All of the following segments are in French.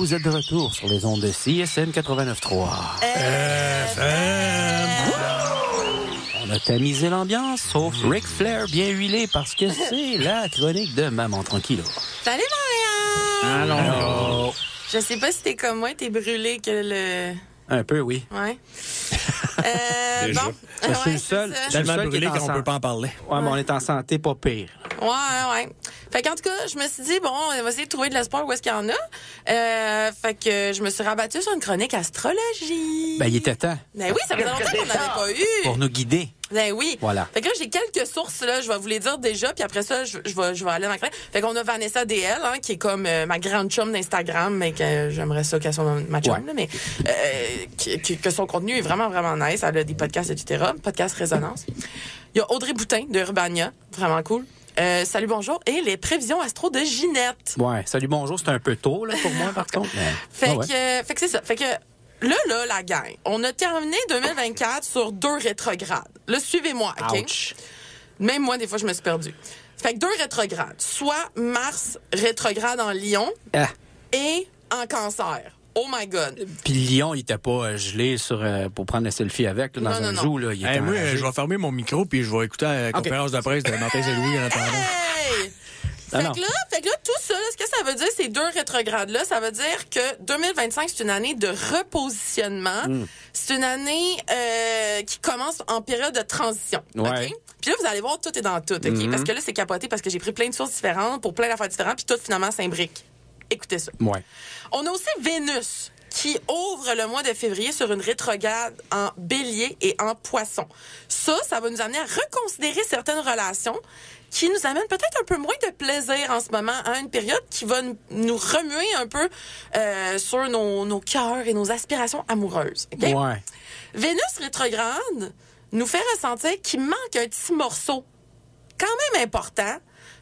vous êtes de retour sur les ondes de CISM 89.3. On a tamisé l'ambiance, sauf Ric Flair bien huilé parce que c'est la chronique de Maman Tranquillo. Salut, Marianne! Allô? Je sais pas si t'es comme moi, t'es brûlé que le... Un peu, oui. Ouais. Déjà. Bon. Je suis le seul. c'est ça. Tellement Tellement brûlé qui est en qu'on sang- peut pas en parler. Ouais, mais on est en santé pas pire. Ouais. Fait qu'en tout cas, je me suis dit, bon, on va essayer de trouver de l'espoir où est-ce qu'il y en a. Fait que je me suis rabattue sur une chronique astrologie. Ben, il était temps Ben oui, ça faisait longtemps qu'on n'avait pas eu. pour nous guider. Ben oui. Voilà. Fait que là, j'ai quelques sources, là, je vais vous les dire déjà, puis après ça, je vais aller dans la chronique. Fait qu'on a Vanessa DL, hein, qui est comme ma grande chum d'Instagram, mais que j'aimerais ça qu'elle soit ma chum, Ouais. là, mais que son contenu est vraiment, vraiment nice. Elle a des podcasts, etc. Podcast Résonance. Il y a Audrey Boutin de Urbania, vraiment cool. Salut, bonjour. Et les prévisions astro de Ginette. Ouais, salut, bonjour, c'est un peu tôt là, pour moi, par contre. Mais... Fait, Ah ouais. fait que c'est ça. Fait que là, la gang, on a terminé 2024 sur 2 rétrogrades. Là, suivez-moi, OK? Ouch. Même moi, des fois, je me suis perdue. Fait que 2 rétrogrades. Soit Mars rétrograde en Lion Ah. et en Cancer. Oh my God. Puis Lyon, il était pas gelé pour prendre le selfie avec là, dans Non, un non, zoo. Là, il était Hey, moi, enragé. je vais fermer mon micro puis je vais écouter la conférence de presse de Martin Saint-Louis en attendant. Hey! Non, non. Fait que là, tout ça, là, ce que ça veut dire, ces 2 rétrogrades-là, ça veut dire que 2025, c'est une année de repositionnement. C'est une année qui commence en période de transition. Ouais. OK? Puis là, vous allez voir, tout est dans tout, OK? Parce que là, c'est capoté parce que j'ai pris plein de sources différentes pour plein d'affaires différentes, puis tout, finalement, s'imbrique. Écoutez ça. Ouais. On a aussi Vénus qui ouvre le mois de février sur une rétrograde en bélier et en poisson. Ça va nous amener à reconsidérer certaines relations qui nous amènent peut-être un peu moins de plaisir en ce moment à une période qui va nous remuer un peu sur nos cœurs et nos aspirations amoureuses. OK? Ouais. Vénus rétrograde nous fait ressentir qu'il manque un petit morceau quand même important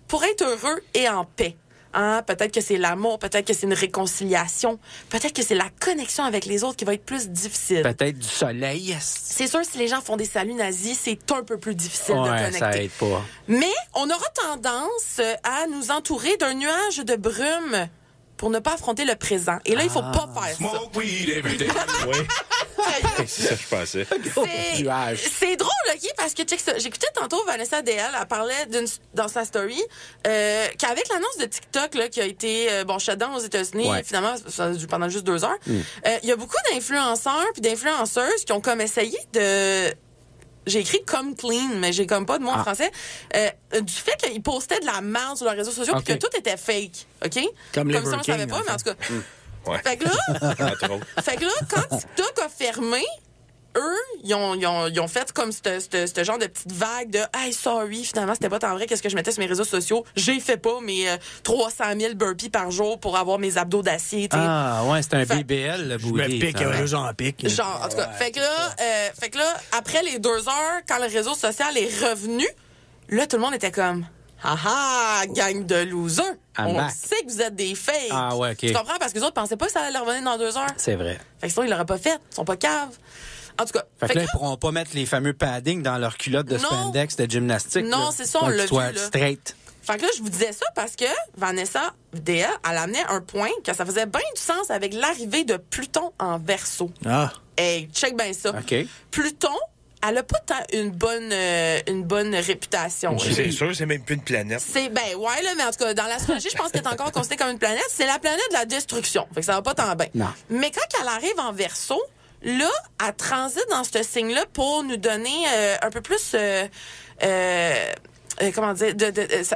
pour être heureux et en paix. Hein? Peut-être que c'est l'amour, peut-être que c'est une réconciliation, peut-être que c'est la connexion avec les autres qui va être plus difficile. Peut-être du soleil. C'est sûr, si les gens font des saluts nazis, c'est un peu plus difficile de Ouais, connecter. ça aide pas. Mais on aura tendance à nous entourer d'un nuage de brume pour ne pas affronter le présent. Et là, il faut pas faire ça. Oui. C'est ça que je pensais. Nuage. C'est drôle, OK? Parce que, check ça, j'écoutais tantôt Vanessa DL, elle parlait dans sa story, qu'avec l'annonce de TikTok, là, qui a été, shutdown aux États-Unis, Ouais. finalement, pendant juste 2 heures, il y a beaucoup d'influenceurs puis d'influenceuses qui ont comme essayé de... J'ai écrit comme clean, mais j'ai comme pas de mot en français. Du fait qu'ils postaient de la merde sur leurs réseaux sociaux puis OK. que tout était fake. OK? Comme ça, Liver on savait King, pas, en mais en tout cas. Ouais. Fait que là, Entre autres. fait que là, quand TikTok a fermé, eux, ils ont fait comme ce genre de petite vague de « Hey, sorry, finalement, c'était pas tant vrai qu'est-ce que je mettais sur mes réseaux sociaux. J'ai fait pas mes 300 000 burpees par jour pour avoir mes abdos d'acier. » Ah, ouais, c'est un Fait- BBL, le Je me bouilli. pique, j'en pique. Genre, en tout cas. Fait que là, après les 2 heures, quand le réseau social est revenu, là, tout le monde était comme « Haha, gang de losers. I'm On back. sait que vous êtes des fakes. Ah ouais, OK. Tu comprends? Parce que les autres pensaient pas que ça allait revenir dans 2 heures. C'est vrai. Fait que sinon, ils l'auraient pas fait. Ils sont pas caves. En tout cas. Fait que là, ils pourront pas mettre les fameux paddings dans leur culotte de Non. spandex de gymnastique. Non, là. c'est ça, on Faut l'a qu'ils soient vu, là. straight. Fait que là, je vous disais ça parce que Vanessa DL, elle amenait un point que ça faisait bien du sens avec l'arrivée de Pluton en Verseau. Ah. Hey, check bien ça. OK. Pluton, elle a pas tant une bonne réputation. C'est sûr, c'est même plus une planète. C'est ouais là, mais en tout cas dans l'astrologie, je pense qu'elle est encore considérée comme une planète. C'est la planète de la destruction. Fait que ça va pas tant bien. Non. Mais quand elle arrive en Verseau, là, elle transite dans ce signe-là pour nous donner un peu plus comment dire,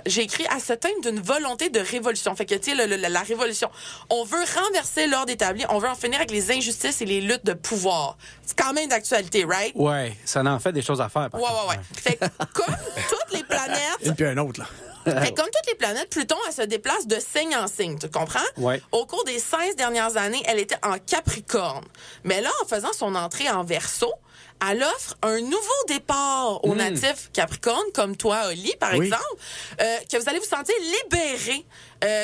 j'ai écrit à ce thème d'une volonté de révolution. Fait que, tu sais, la révolution. On veut renverser l'ordre établi. On veut en finir avec les injustices et les luttes de pouvoir. C'est quand même d'actualité, right? Ouais, ça en fait des choses à faire. par contre. Ouais. Fait que, comme toutes les planètes, Une puis un autre, là. fait que comme toutes les planètes, Pluton, elle se déplace de signe en signe, tu comprends? Ouais. Au cours des 16 dernières années, elle était en Capricorne. Mais là, en faisant son entrée en Verseau, elle offre un nouveau départ aux natifs Capricorne, comme toi, Oli, par Oui. exemple, que vous allez vous sentir libéré.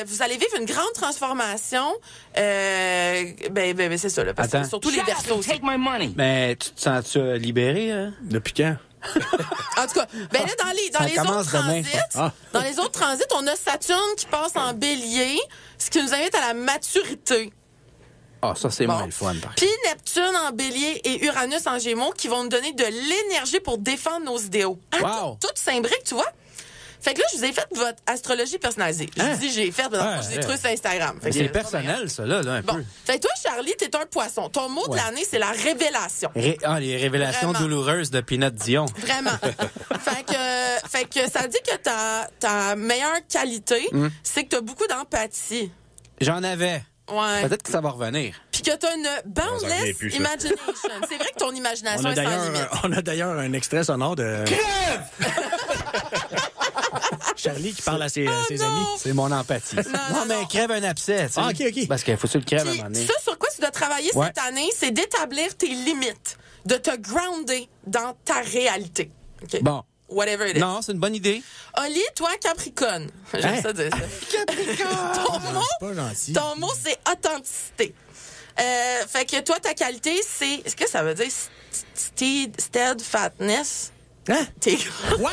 Vous allez vivre une grande transformation. C'est ça, là, parce que Attends. surtout les Verseaux aussi. Mais tu te sens-tu libéré? Hein? Depuis quand? En tout cas, ben là, dans Ça les commence autres demain, transits, ça. Ah. dans les autres transits, on a Saturne qui passe en Bélier, ce qui nous invite à la maturité. Ah, ça, c'est Bon. moins le fun, par contre. Puis Neptune en bélier et Uranus en gémeaux qui vont nous donner de l'énergie pour défendre nos idéaux. Wow. Tout s'imbrique, tu vois? Fait que là, je vous ai fait votre astrologie personnalisée. Je dis j'ai fait, parce que je l'ai trouvé sur Instagram. Fait que C'est personnel, ça, là, un Bon. peu. Fait que toi, Charlie, t'es un poisson. Ton mot de l'année, c'est la révélation. Les révélations Vraiment. douloureuses de Peanut Dion. Vraiment. fait que ça dit que ta meilleure qualité, c'est que t'as beaucoup d'empathie. J'en avais. Ouais. Peut-être que ça va revenir. Puis que t'as une Ça boundless revient plus, ça. imagination. C'est vrai que ton imagination est sans limite. On a d'ailleurs un extrait sonore de... Charlie qui parle à ses amis. C'est mon empathie. Non, mais crève un abcès, tu sais. Ah, OK. Parce qu'il faut que tu le crèves à un Puis moment donné. ça, sur quoi tu dois travailler Ouais. cette année, c'est d'établir tes limites, de te grounder dans ta réalité. OK? Bon. Whatever it is. Non, c'est une bonne idée. Oli, toi, Capricorne. J'aime Hein? ça dire ça. C'est pas gentil. Ton mot, c'est authenticité. Fait que toi, ta qualité, c'est... Est-ce que ça veut dire steadfastness? Hein? T'es... Ouais!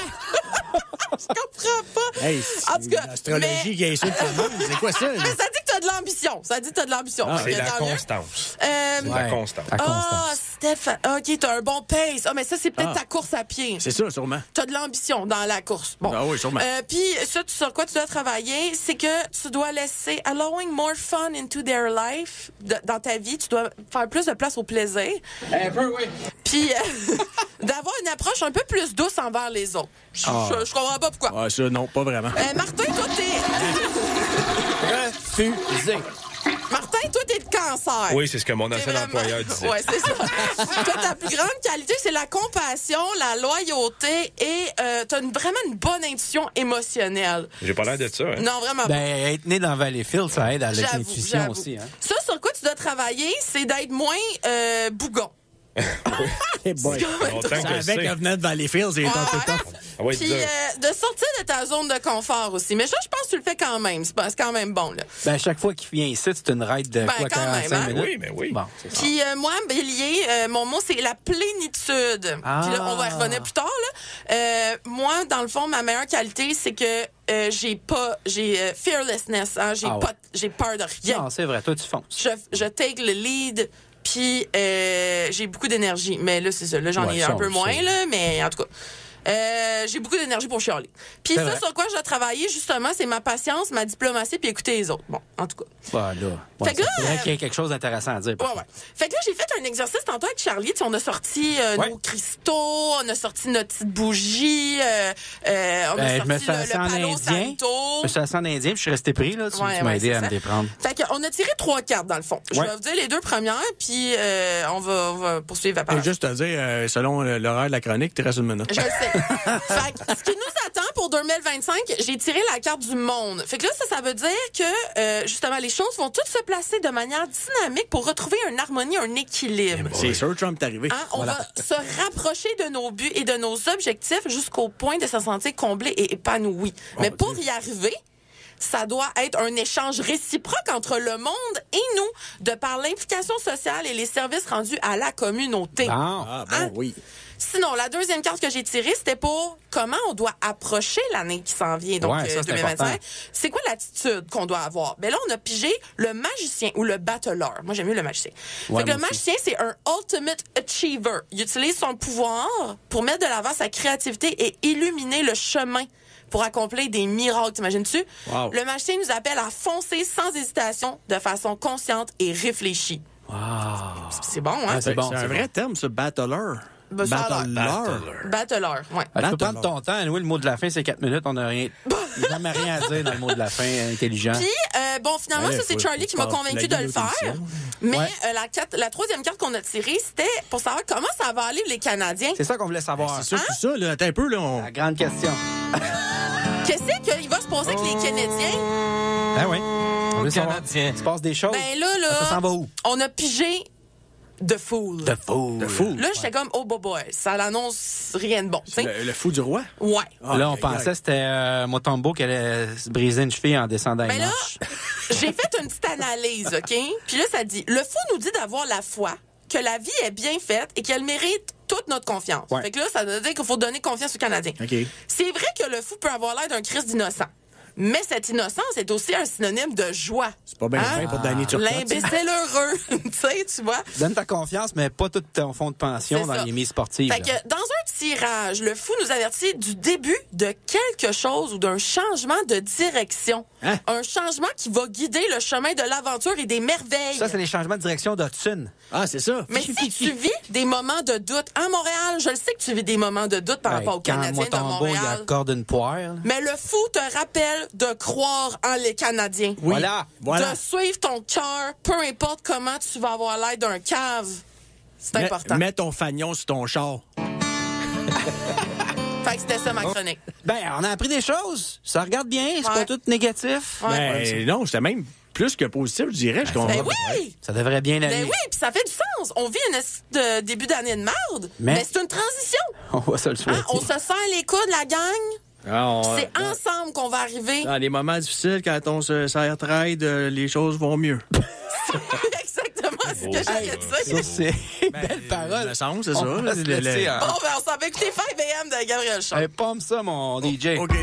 Je comprends pas. Hey, En tout cas, l'astrologie mais- qui insulte tout le monde. C'est quoi ça? Mais ça dit que t'as de l'ambition. Ça dit que t'as de l'ambition. Ah, Fait C'est que la tant mieux. constance. Euh, C'est la constance. À Ah, constance. Steph, OK, t'as un bon pace. Ah, mais ça, c'est peut-être Ah. ta course à pied. C'est ça, sûrement. T'as de l'ambition dans la course. Bon. Ah oui, sûrement. Puis, ça, sur quoi tu dois travailler, c'est que tu dois laisser allowing more fun into their life dans ta vie. Tu dois faire plus de place au plaisir. Un peu, oui. Puis, d'avoir une approche un peu plus douce envers les autres. Je comprends pas pourquoi. Ah, ça, non, pas vraiment. Martin, toi, Refusé. Martin, toi, t'es de cancer. Oui, c'est ce que mon C'est ancien vraiment- employeur disait. Ouais, c'est ça. Toi, ta plus grande qualité, c'est la compassion, la loyauté et t'as vraiment une bonne intuition émotionnelle. J'ai pas l'air de ça. Hein? Non, vraiment pas. Ben, être né dans Valleyfield, ça aide à J'avoue, l'intuition j'avoue. aussi. Hein? Ça, sur quoi tu dois travailler, c'est d'être moins bougon. Hey boy. Longtemps que Ça je avec sais. un venant de Valleyfield, c'est un peu tough. Ah ouais, Puis dis-le. de sortir de ta zone de confort aussi. Mais ça, je pense que tu le fais quand même. C'est quand même bon, là. Ben, chaque fois qu'il vient ici, c'est une ride de Ben, quoi, quand 45 même, hein? minutes? Oui, mais oui. Bon, c'est ça. Puis moi, Bélier, mon mot, c'est la plénitude. Ah. Puis là, on va y revenir plus tard. Là. Moi, dans le fond, ma meilleure qualité, c'est que j'ai fearlessness. Hein? J'ai peur de rien. Non, c'est vrai, toi, tu fonces. Je take le lead. Puis j'ai beaucoup d'énergie. Mais là, c'est ça. Là, j'en Ouais, ai ça, un peu on le moins, sait. là, mais en tout cas. J'ai beaucoup d'énergie pour chialer. Puis C'est ça, vrai. sur quoi je dois travailler, justement, c'est ma patience, ma diplomatie, puis écouter les autres. Bon, en tout cas. Bah, là. Ouais, Fait que là, c'est vrai qu'il y a quelque chose d'intéressant à dire. par Ouais. Fait que là, j'ai fait un exercice tantôt avec Charlie. Tu sais, on a sorti Ouais. nos cristaux, on a sorti notre petite bougie, on a Ben, je me sorti suis le assis en Palo indien. Santo. Je me suis assis en indien, puis je suis resté pris, là. Tu Ouais, m'as ouais, aidé c'est à ça. me déprendre. Fait qu'on a tiré 3 cartes, dans le fond. Je Ouais. vais vous dire les 2 premières, puis on va poursuivre la Et page. juste te dire, selon l'horaire de la chronique, tu restes une minute. Je le sais. Fait que ce qui nous attend pour 2025, j'ai tiré la carte du monde. Fait que là, ça veut dire que, justement, les choses vont toutes se placer de manière dynamique pour retrouver une harmonie, un équilibre. C'est sûr, Trump est arrivé. Hein, on va se rapprocher de nos buts et de nos objectifs jusqu'au point de se sentir comblé et épanoui. Mais pour y arriver, ça doit être un échange réciproque entre le monde et nous, de par l'implication sociale et les services rendus à la communauté. Bon. Ah, bon, Hein? oui. Sinon, la deuxième carte que j'ai tirée, c'était pour comment on doit approcher l'année qui s'en vient, donc Ouais, ça, c'est 2025. important. C'est quoi l'attitude qu'on doit avoir? Ben là, on a pigé le magicien ou le battleur. Moi, j'aime mieux le magicien. Ouais, Fait que le moi aussi. magicien, c'est un ultimate achiever. Il utilise son pouvoir pour mettre de l'avant sa créativité et illuminer le chemin pour accomplir des miracles, t'imagines-tu? Wow. Le magicien nous appelle à foncer sans hésitation, de façon consciente et réfléchie. Wow. C'est bon, hein? Ah, c'est bon, C'est un c'est vrai terme, ça, battleur. Ben, ça a Battleur. Battleur, ouais. Ah, tu peux Battle. prendre ton temps. Oui, le mot de la fin, c'est 4 minutes. On n'a rien. Il n'y a jamais rien à dire dans le mot de la fin intelligent. Puis, bon, finalement, Ouais, ça, c'est faut- Charlie faut qui m'a faire convaincu la de le faire. guillotine. Mais Ouais. la troisième carte qu'on a tirée, c'était pour savoir comment ça va aller les Canadiens. C'est ça qu'on voulait savoir. C'est surtout ça, là. Attends un peu, là. La grande question. Qu'est-ce qu'il va se passer avec les Canadiens? Ah oui. On veut savoir. Canadien. Il se passe des choses. Ben là, Ça s'en va où? on a pigé The Fool. De fou. Le fou. Là, j'étais comme, oh, boy, ça l'annonce rien de bon. tu sais. Le fou du roi. Ouais. Ah, Là, on aïe, pensait aïe. que c'était Motombo qui allait se briser une cheville en descendant Ben une là, marche. j'ai fait une petite analyse, OK? Puis là, ça dit, le fou nous dit d'avoir la foi, que la vie est bien faite et qu'elle mérite toute notre confiance. Ouais. Fait que là, ça veut dire qu'il faut donner confiance aux Canadiens. OK. C'est vrai que le fou peut avoir l'air d'un Christ d'innocent. Mais cette innocence est aussi un synonyme de joie. C'est pas bien fin pour Danny Turcotte. L'imbécile heureux, tu vois. Donne ta confiance, mais pas tout ton fonds de pension C'est dans ça. les mises sportives. Fait que dans un tirage, le fou nous avertit du début de quelque chose ou d'un changement de direction. Hein? Un changement qui va guider le chemin de l'aventure et des merveilles. Ça, c'est les changements de direction d'Hudson. Ah, c'est ça. Mais si tu vis des moments de doute, à Montréal, je le sais que tu vis des moments de doute par rapport aux Canadiens de Quand il Montréal. accorde une poire. là. Mais le fou te rappelle de croire en les Canadiens. Oui. Voilà. De suivre ton cœur, peu importe comment tu vas avoir l'air d'un cave. C'est important. Mets ton fagnon sur ton char. Fait que c'était ça ma chronique. Ben, on a appris des choses. Ça regarde bien, c'est Ouais. pas tout négatif. Ouais. Ben, non, c'était même plus que positif, je dirais. Ben oui! Ça devrait bien aller. Ben oui, puis ça fait du sens. On vit une espèce de début d'année de merde, Mais- mais c'est une transition. On va se le souhaiter. Hein? On se serre les coudes, la gang. Ah, C'est ensemble qu'on va arriver. Dans les moments difficiles, quand on se s'entraide, les choses vont mieux. Exactement ce que j'allais Ça, dire. c'est belle parole. Le sens, c'est On ça. va se laisser, hein. Bon, ben, on s'en va écouter 5 AM de Gabriel Chant. Hey, pomme ça, mon DJ. OK.